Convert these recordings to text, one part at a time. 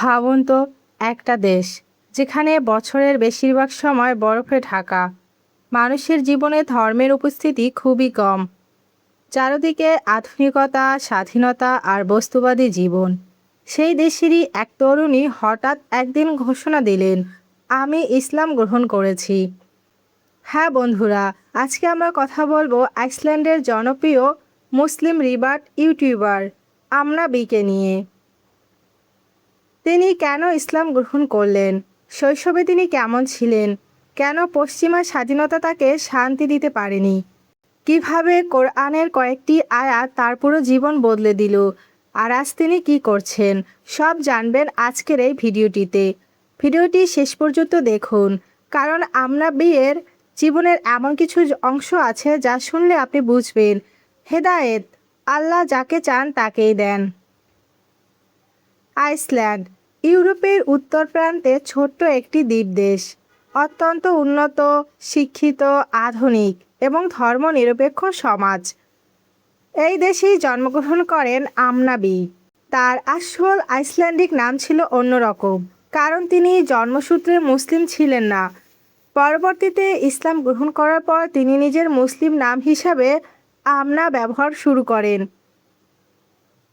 ভাবুন তো, একটা দেশ যেখানে বছরের বেশিরভাগ সময় বরফে ঢাকা, মানুষের জীবনে ধর্মের উপস্থিতি খুবই কম। চারদিকে আধুনিকতা, স্বাধীনতা আর বস্তুবাদী জীবন। সেই দেশেরই এক তরুণী হঠাৎ একদিন ঘোষণা দিলেন, আমি ইসলাম গ্রহণ করেছি। হ্যাঁ বন্ধুরা, আজকে আমরা কথা বলবো আইসল্যান্ডের জনপ্রিয় মুসলিম রিবার্ট ইউটিউবার আমনা বিকে নিয়ে। তিনি কেন ইসলাম গ্রহণ করলেন, শৈশবে তিনি কেমন ছিলেন, কেন পশ্চিমা স্বাধীনতা তাকে শান্তি দিতে পারেনি, কিভাবে কোরআনের কয়েকটি আয়াত তার পুরো জীবন বদলে দিল, আর আজ তিনি কী করছেন, সব জানবেন আজকের এই ভিডিওটিতে। ভিডিওটি শেষ পর্যন্ত দেখুন, কারণ আমনা বিয়ের জীবনের এমন কিছু অংশ আছে যা শুনলে আপনি বুঝবেন, হেদায়েত আল্লাহ যাকে চান তাকেই দেন। আইসল্যান্ড ইউরোপের উত্তর প্রান্তে ছোট্ট একটি দ্বীপদেশ। অত্যন্ত উন্নত, শিক্ষিত, আধুনিক এবং ধর্মনিরপেক্ষ সমাজ। এই দেশেই জন্মগ্রহণ করেন আমনা বি। তার আসল আইসল্যান্ডিক নাম ছিল অন্যরকম, কারণ তিনি জন্মসূত্রে মুসলিম ছিলেন না। পরবর্তীতে ইসলাম গ্রহণ করার পর তিনি নিজের মুসলিম নাম হিসাবে আমনা ব্যবহার শুরু করেন।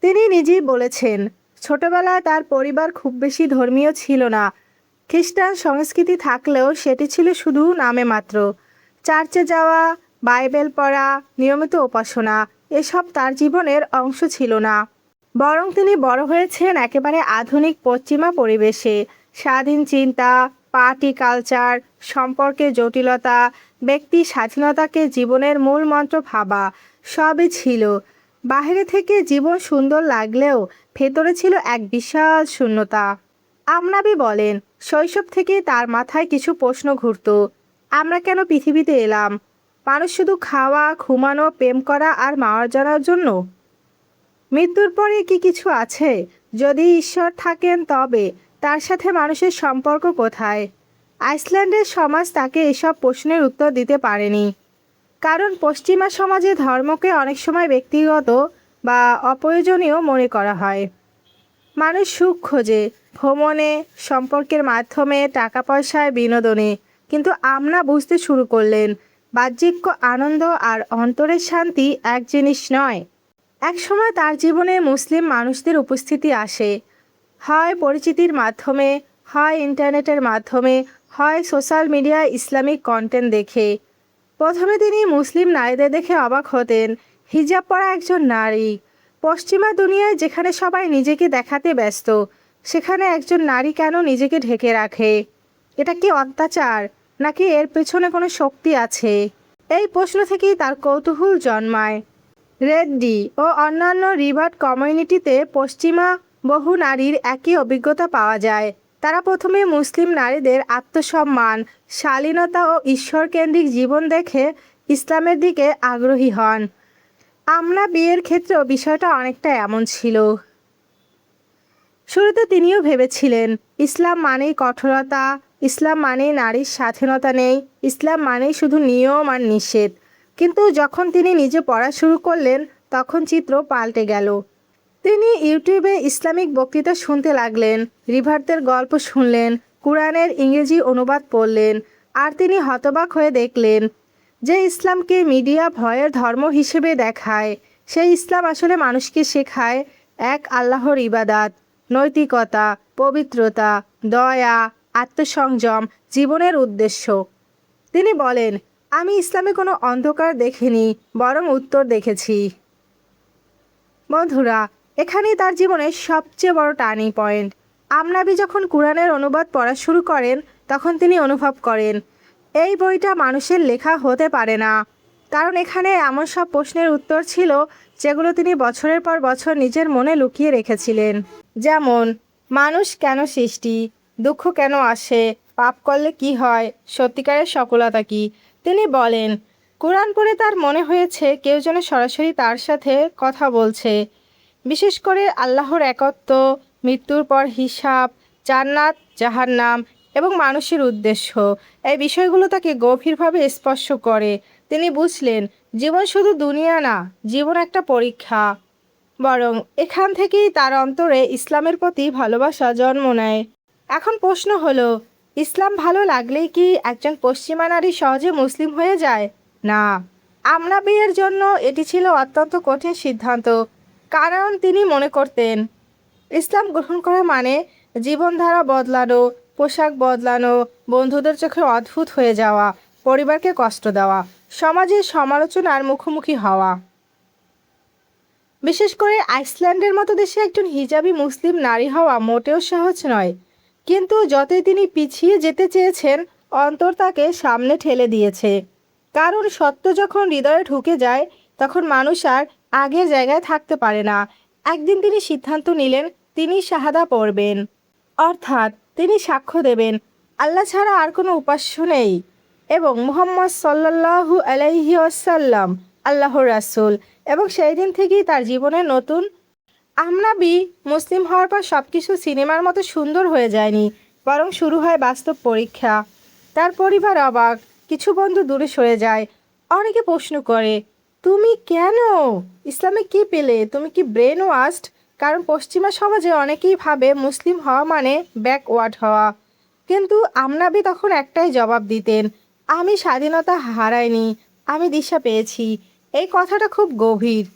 তিনি নিজেই বলেছেন, ছোটবেলায় তার পরিবার খুব বেশি ধর্মীয় ছিল না। খ্রিস্টান সংস্কৃতি থাকলেও সেটি ছিল শুধু নামে মাত্র। চার্চে যাওয়া, বাইবেল পড়া, নিয়মিত উপাসনা এসব তার জীবনের অংশ ছিল না। বরং তিনি বড় হয়েছেন একেবারে আধুনিক পশ্চিমা পরিবেশে। স্বাধীন চিন্তা, পার্টি কালচার, সম্পর্কের জটিলতা, ব্যক্তি স্বাধীনতাকে জীবনের মূল মন্ত্র ভাবা সবই ছিল। বাইরে থেকে জীবন সুন্দর লাগলেও ভেতরে ছিল এক বিশাল শূন্যতা। আমনাবি বলেন, শৈশব থেকে তার মাথায় কিছু প্রশ্ন ঘুরত। আমরা কেন পৃথিবীতে এলাম? মানুষ শুধু খাওয়া, ঘুমানো, প্রেম করা আর মারা যাওয়ার জন্য? মৃত্যুর পরে কি কিছু আছে? যদি ঈশ্বর থাকেন তবে তার সাথে মানুষের সম্পর্ক কোথায়? আইসল্যান্ডের সমাজ তাকে এসব প্রশ্নের উত্তর দিতে পারেনি, কারণ পশ্চিমা সমাজে ধর্মকে অনেক সময় ব্যক্তিগত বা অপ্রয়োজনীয় মনে করা হয়। মানুষ সুখ খোঁজে ভ্রমণে, সম্পর্কের মাধ্যমে, টাকা পয়সায়, বিনোদনে। কিন্তু আমনা বুঝতে শুরু করলেন, বাহ্যিক আনন্দ আর অন্তরের শান্তি এক জিনিস নয়। একসময় তার জীবনে মুসলিম মানুষদের উপস্থিতি আসে, হয় পরিচিতির মাধ্যমে, হয় ইন্টারনেটের মাধ্যমে, হয় সোশ্যাল মিডিয়ায় ইসলামিক কন্টেন্ট দেখে। প্রথমে তিনি মুসলিম নারীদের দেখে অবাক হতেন। হিজাব পরা একজন নারী। পশ্চিমা দুনিয়ায় যেখানে সবাই নিজেকে দেখাতে ব্যস্ত, সেখানে একজন নারী কেন নিজেকে ঢেকে রাখে? এটা কি অত্যাচার, নাকি এর পেছনে কোনো শক্তি আছে? এই প্রশ্ন থেকেই তার কৌতূহল জন্মায়। রেড্ডি ও অন্যান্য রিভার্ট কমিউনিটিতে পশ্চিমা বহু নারীর একই অভিজ্ঞতা পাওয়া যায়। তারা প্রথমে মুসলিম নারীদের আত্মসম্মান, শালীনতা ও ঈশ্বরকেন্দ্রিক জীবন দেখে ইসলামের দিকে আগ্রহী হন। আমনা বিয়ের ক্ষেত্রেও বিষয়টা অনেকটা এমন ছিল। শুরুতে তিনিও ভেবেছিলেন, ইসলাম মানেই কঠোরতা, ইসলাম মানেই নারীর স্বাধীনতা নেই, ইসলাম মানেই শুধু নিয়ম আর নিষেধ। কিন্তু যখন তিনি নিজে পড়া শুরু করলেন, তখন চিত্র পাল্টে গেল। তিনি ইউটিউবে ইসলামিক বক্তৃতা শুনতে লাগলেন, রিভারদের গল্প শুনলেন, কুরআনের ইংরেজি অনুবাদ পড়লেন। আর তিনি হতবাক হয়ে দেখলেন, যে ইসলামকে মিডিয়া ভয়ের ধর্ম হিসেবে দেখায়, সেই ইসলাম আসলে মানুষকে শেখায় এক আল্লাহর ইবাদাত, নৈতিকতা, পবিত্রতা, দয়া, আত্মসংযম, জীবনের উদ্দেশ্য। তিনি বলেন, আমি ইসলামে কোনো অন্ধকার দেখিনি, বরং উত্তর দেখেছি। বন্ধুরা, এখানেই তার জীবনের সবচেয়ে বড় টার্নিং পয়েন্ট। আমনাবি যখন কুরআনের অনুবাদ পড়া শুরু করেন, তখন তিনি অনুভব করেন, এই বইটা মানুষের লেখা হতে পারে না। কারণ এখানে এমন সব প্রশ্নের উত্তর ছিল যেগুলো তিনি বছরের পর বছর নিজের মনে লুকিয়ে রেখেছিলেন। যেমন, মানুষ কেন সৃষ্টি, দুঃখ কেন আসে, পাপ করলে কি হয়, সত্যিকারের সফলতা কি? তিনি বলেন, কোরআন পড়ে তার মনে হয়েছে কেউ যেন সরাসরি তার সাথে কথা বলছে। বিশেষ করে আল্লাহর একত্ব, মৃত্যুর পর হিসাব, জান্নাত, জাহান্নাম এবং মানুষের উদ্দেশ্য। এই বিষয়গুলো তাকে গভীরভাবে স্পর্শ করে। তিনি বুঝলেন, জীবন শুধু দুনিয়া না, জীবন একটা পরীক্ষা। বরং এখান থেকেই তার অন্তরে ইসলামের প্রতি ভালোবাসা জন্ম নেয়। এখন প্রশ্ন হলো, ইসলাম ভালো লাগলেই কি একজন পশ্চিমা নারী সহজে মুসলিম হয়ে যায়? না। আমরা বিয়ের জন্য এটি ছিল অত্যন্ত কঠিন সিদ্ধান্ত, কারণ তিনি মনে করতেন ইসলাম গ্রহণ করা মানে জীবনধারা বদলানো, পোশাক বদলানো, বন্ধুদের চোখে অদ্ভুত হয়ে যাওয়া, পরিবারকে কষ্ট দেওয়া, সমাজের সমালোচনার মুখোমুখি হওয়া। বিশেষ করে আইসল্যান্ডের মতো দেশে একজন হিজাবি মুসলিম নারী হওয়া মোটেও সহজ নয়। কিন্তু যতই তিনি পিছিয়ে যেতে চেয়েছেন, অন্তর তাকে সামনে ঠেলে দিয়েছে। কারণ সত্য যখন হৃদয়ে ঢুকে যায়, তখন মানুষ আর আগের জায়গায় থাকতে পারে না। একদিন তিনি সিদ্ধান্ত নিলেন তিনি শাহাদা পড়বেন, অর্থাৎ তিনি সাক্ষ্য দেবেন আল্লাহ ছাড়া আর কোনো উপাস্য নেই এবং মুহাম্মদ সাল্লাল্লাহু আলাইহি ওয়াসাল্লাম আল্লাহর রাসূল। এবং সেই দিন থেকেই তার জীবনের নতুন। আমনাবি মুসলিম হওয়ার পর সব কিছু সিনেমার মতো সুন্দর হয়ে যায়নি, বরং শুরু হয় বাস্তব পরীক্ষা। তার পরিবার অবাক, কিছু বন্ধু দূরে সরে যায়। অনেকে প্রশ্ন করে, তুমি কেন ইসলামে কি পেলে? তুমি কি ব্রেন ওয়াশড? কারণ পশ্চিমা সমাজে অনেকেই ভাবে মুসলিম হওয়া মানে ব্যাকওয়ার্ড হওয়া। কিন্তু আমনাবি তখন একটাই জবাব দিতেন, আমি স্বাধীনতা হারাইনি, আমি দিশা পেয়েছি। এই কথাটা খুব গভীর।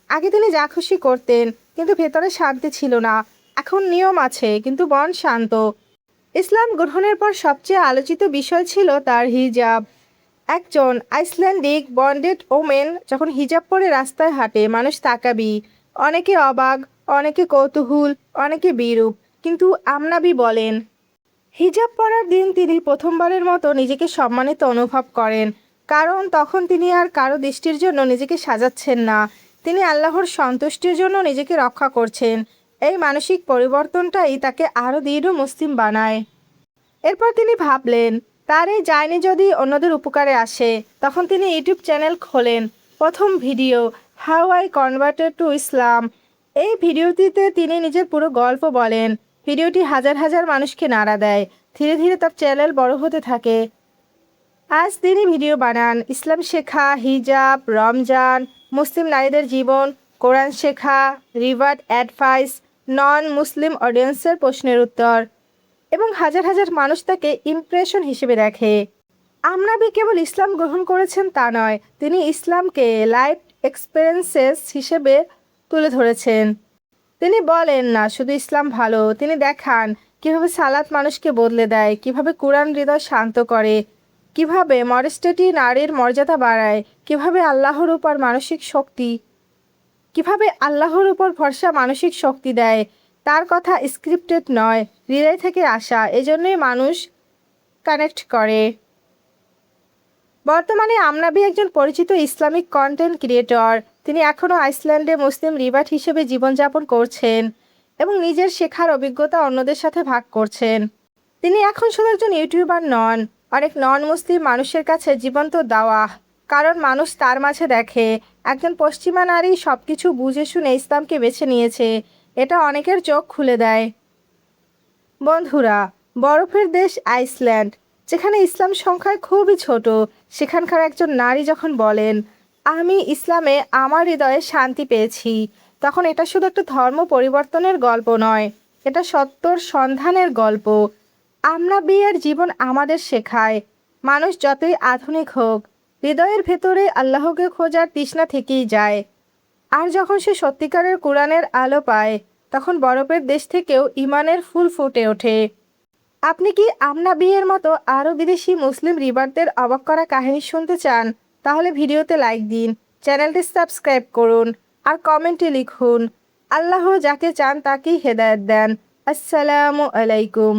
আগে তিনি যা খুশি করতেন, কিন্তু ভেতরে শান্তি ছিল না। এখন নিয়ম আছে, কিন্তু মন শান্ত। ইসলাম গ্রহণের পর সবচেয়ে আলোচিত বিষয় ছিল তার হিজাব। একজন আইসল্যান্ডিক বন্ডেড ওমেন যখন হিজাব পরে রাস্তায় হাঁটে, মানুষ তাকাবি, অনেকে অবাক, অনেকে কৌতূহল, অনেকে বিরূপ। কিন্তু আমনাবি বলেন, হিজাব পরার দিন তিনি প্রথমবারের মতো নিজেকে সম্মানিত অনুভব করেন। কারণ তখন তিনি আর কারো দৃষ্টির জন্য নিজেকে সাজাচ্ছেন না, তিনি আল্লাহর সন্তুষ্টির জন্য নিজেকে রক্ষা করছেন। এই মানসিক পরিবর্তনটাই তাকে আরও দৃঢ় মুসলিম বানায়। এরপর তিনি ভাবলেন, তার এই জার্নি যদি অন্যদের উপকারে আসে, তখন তিনি ইউটিউব চ্যানেল খোলেন। প্রথম video, how I converted to ইসলাম। এই ভিডিওটিতে তিনি নিজের পুরো গল্প বলেন। ভিডিওটি হাজার হাজার মানুষকে নাড়া দেয়। ধীরে ধীরে তার চ্যানেল বড় হতে থাকে। আজ তিনি ভিডিও বানান ইসলাম শেখা, হিজাব, রমজান, মুসলিম নারীদের জীবন, কোরআন শেখা, রিভার্ট অ্যাডভাইস, নন মুসলিম অডিয়েন্সের প্রশ্নের উত্তর, এবং হাজার হাজার মানুষ তাকে ইমপ্রেশন হিসেবে দেখে। আমনাবি কেবল ইসলাম গ্রহণ করেছেন তা নয়, তিনি ইসলামকে লাইফ এক্সপিরিয়েন্সেস হিসেবে তুলে ধরেছেন। তিনি বলেন না শুধু ইসলাম ভালো, তিনি দেখান কিভাবে সালাত মানুষকে বদলে দেয়, কিভাবে কোরআন হৃদয় শান্ত করে, কিভাবে মডেস্টিটি নারীর মর্যাদা বাড়ায়, কিভাবে আল্লাহর উপর ভরসা মানসিক শক্তি দেয়। তার কথা স্ক্রিপ্টেড নয়, হৃদয় থেকে আসা, এজন্যই মানুষ কানেক্ট করে। বর্তমানে আমনাবি একজন পরিচিত ইসলামিক কন্টেন্ট ক্রিয়েটর। তিনি এখনও আইসল্যান্ডে মুসলিম রিভার্ট হিসেবে জীবনযাপন করছেন এবং নিজের শেখার অভিজ্ঞতা অন্যদের সাথে ভাগ করছেন। তিনি এখন শুধু একজন ইউটিউবার নন, অনেক নন মুসলিম মানুষের কাছে জীবন্ত দাওয়াহ। কারণ মানুষ তার মাঝে দেখে একজন পশ্চিমা নারী সব কিছু বুঝে শুনে ইসলামকে বেছে নিয়েছে। এটা অনেকের চোখ খুলে দেয়। বন্ধুরা, বরফের দেশ আইসল্যান্ড, যেখানে ইসলাম সংখ্যায় খুবই ছোট, সেখানকার একজন নারী যখন বলেন, আমি ইসলামে আমার হৃদয়ে শান্তি পেয়েছি, তখন এটা শুধু একটা ধর্ম পরিবর্তনের গল্প নয়, এটা সত্যর সন্ধানের গল্প। আমরা বিয়ের জীবন আমাদের শেখায়, মানুষ যতই আধুনিক হোক, হৃদয়ের ভেতরে আল্লাহকে খোঁজার তৃষ্ণা থেকেই যায়। আর যখন সে সত্যিকারের কোরআনের আলো পায়, তখন বরফের দেশ থেকেও ঈমানের ফুল ফুটে ওঠে। আপনি কি আমনাবিয়ের মতো আরও বিদেশি মুসলিম রিভারদের অবাক করা কাহিনী শুনতে চান? তাহলে ভিডিওতে লাইক দিন, চ্যানেলটি সাবস্ক্রাইব করুন আর কমেন্টে লিখুন। আল্লাহ যাকে চান তাকেই হেদায়েত দেন। আসসালামু আলাইকুম।